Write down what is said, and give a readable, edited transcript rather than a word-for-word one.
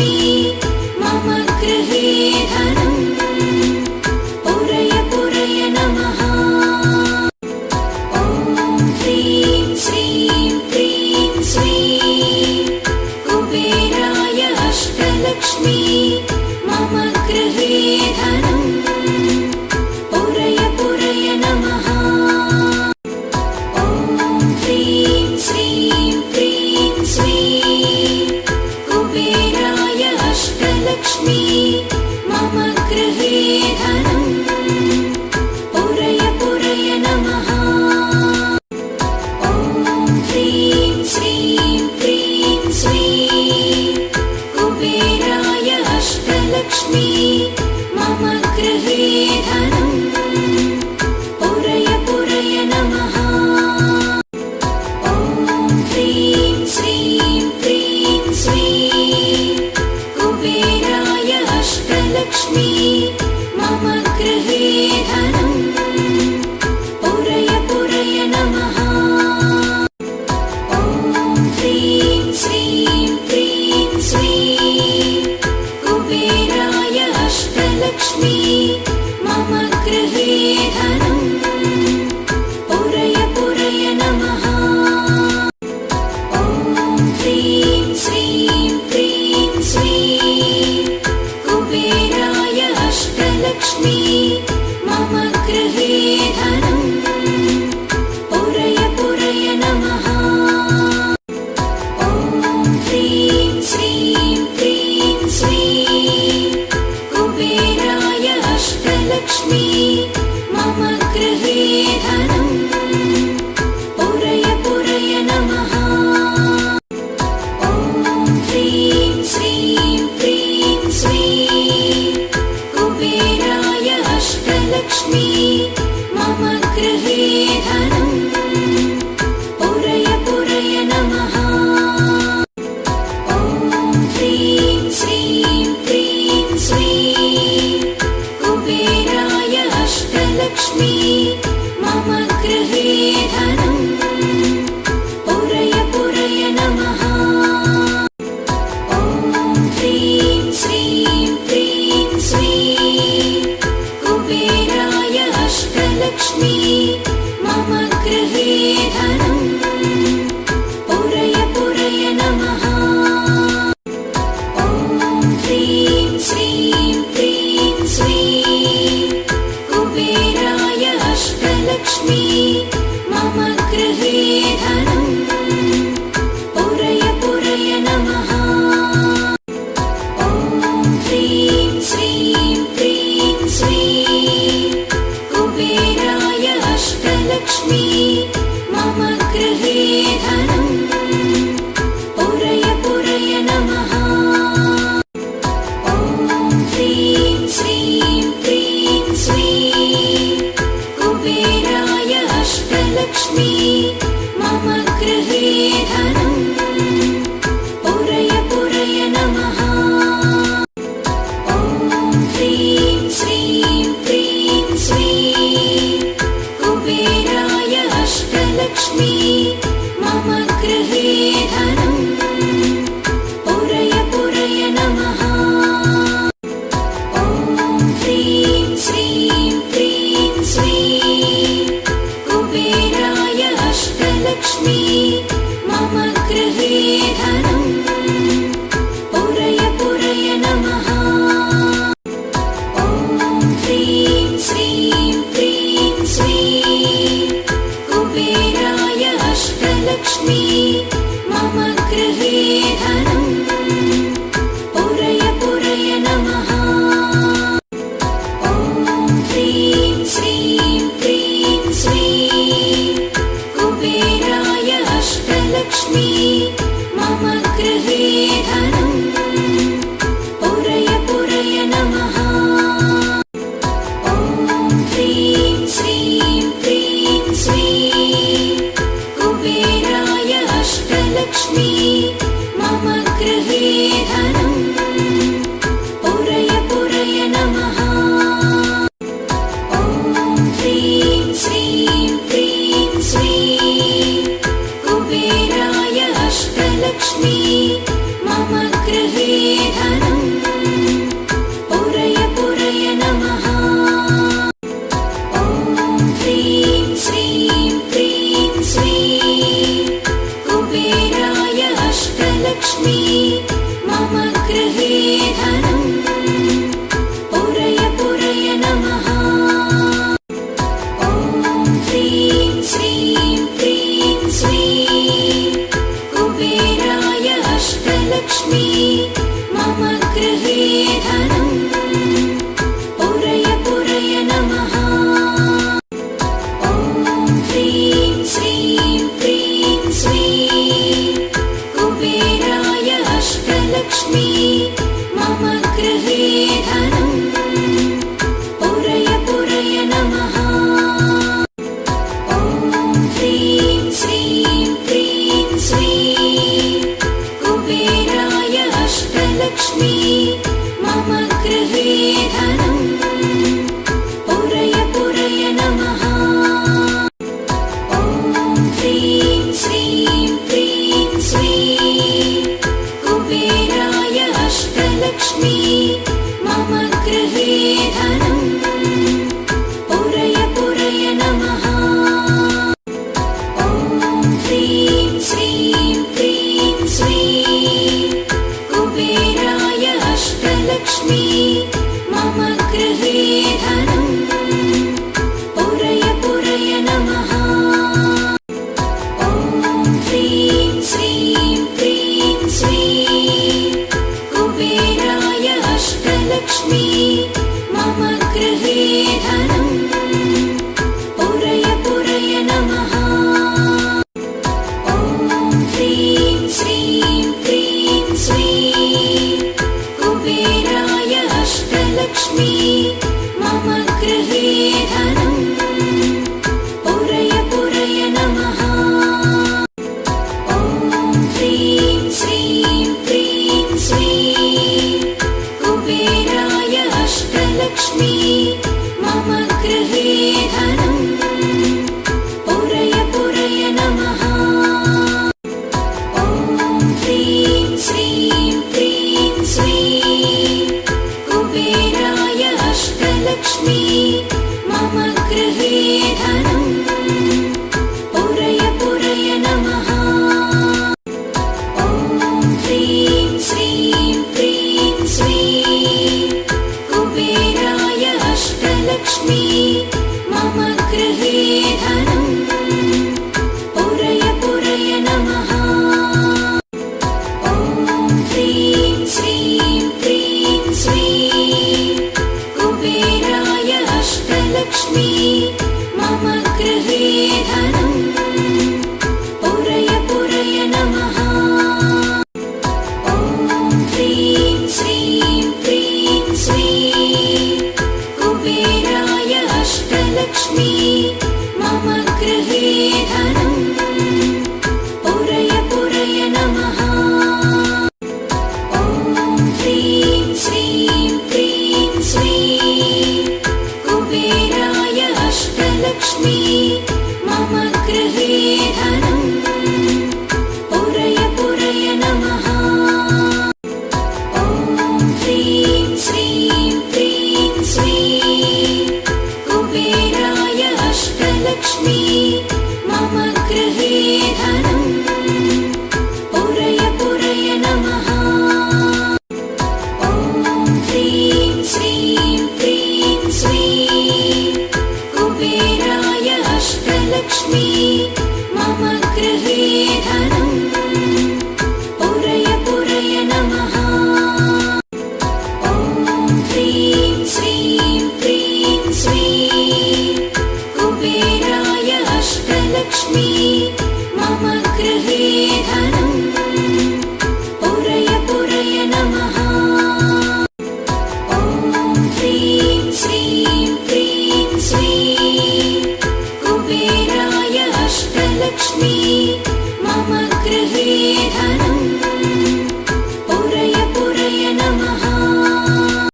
अष्टलक्ष्मी मम गृहे धनम् पुरय पुरय नमः। ॐ ह्रीं श्रीं क्रीं श्रीं कुबेराय अष्टलक्ष्मी मम गृहे धनम् पुरय पुरय नमः। ॐ ह्रीं श्रीं क्रीं श्रीं कुबेराय अष्टलक्ष्मी मम गृहे धनम् पुरय पुरय नमः। ॐ ह्रीं श्रीं क्रीं श्रीं कुबेराय अष्टलक्ष्मी मम गृहे धनम् पुरय पुरय नमः। ॐ ह्रीं श्रीं क्रीं श्रीं कुबेराय अष्टलक्ष्मी मम गृहे धनम् पुरय पुरय नमः। ॐ ह्रीं श्रीं क्रीं श्रीं कुबेराय अष्टलक्ष्मी मम गृहे धनम् पुरय पुरय नमः। ॐ ह्रीं श्रीं क्रीं श्रीं कुबेराय अष्टलक्ष्मी मम गृहे धनम् पुरय पुरय नमः। ॐ ह्रीं श्रीं क्रीं श्रीं कुबेराय अष्टलक्ष्मी मम गृहे धनम् पुरय पुरय नमः। ॐ ह्रीं श्रीं क्रीं श्रीं कुबेराय अष्टलक्ष्मी मम गृहे धनम् पुरय पुरय नमः। ॐ ह्रीं श्रीं क्रीं श्रीं कुबेराय अष्टलक्ष्मी मम गृहे धनम् पुरय पुरय नमः। ॐ ह्रीं श्रीं क्रीं श्रीं कुबेराय अष्टलक्ष्मी मम गृहे धनम् पुरय पुरय नमः। ॐ ह्रीं श्रीं क्रीं श्रीं कुबेराय अष्टलक्ष्मी मम गृहे धनम् पुरय पुरय नमः। ॐ ह्रीं श्रीं क्रीं श्रीं कुबेराय अष्टलक्ष्मी मम गृहे धनम् पुरय पुरय नमः। ॐ ह्रीं श्रीं क्रीं श्रीं कुबेराय अष्टलक्ष्मी मम गृहे धनम् पुरय पुरय नमः। ॐ ह्रीं श्रीं क्रीं श्रीं कुबेराय अष्टलक्ष्मी मम गृहे धनम् पुरय पुरय नमः। ॐ ह्रीं श्रीं क्रीं श्रीं कुबेराय अष्टलक्ष्मी मम गृहे धनम् पुरय पुरय नमः। ॐ ह्रीं श्रीं क्रीं श्रीं कुबेराय अष्टलक्ष्मी मम गृहे धनम् पुरय पुरय नमः। ॐ ह्रीं श्रीं क्रीं श्रीं कुबेराय अष्टलक्ष्मी मम गृहे धनम् पुरय पुरय नमः। ॐ ह्रीं श्रीं क्रीं श्रीं कुबेराय अष्टलक्ष्मी मम गृहे धनम् पुरय पुरय नमः। ॐ ह्रीं श्रीं क्रीं श्रीं कुबेराय अष्टलक्ष्मी मम गृहे धनम् पुरय पुरय नमः। ॐ ह्रीं श्रीं क्रीं श्रीं कुबेराय अष्टलक्ष्मी मम गृहे धनम् पुरय पुरय नमः। ॐ ह्रीं श्रीं क्रीं श्रीं कुबेराय अष्टलक्ष्मी मम गृहे धनम् पुरय पुरय नमः। ॐ ह्रीं श्रीं क्रीं श्रीं कुबेराय अष्टलक्ष्मी मम गृहे धनम् पुरय पुरय नमः। ॐ ह्रीं श्रीं क्रीं श्रीं कुबेराय अष्टलक्ष्मी मम गृहे धनम्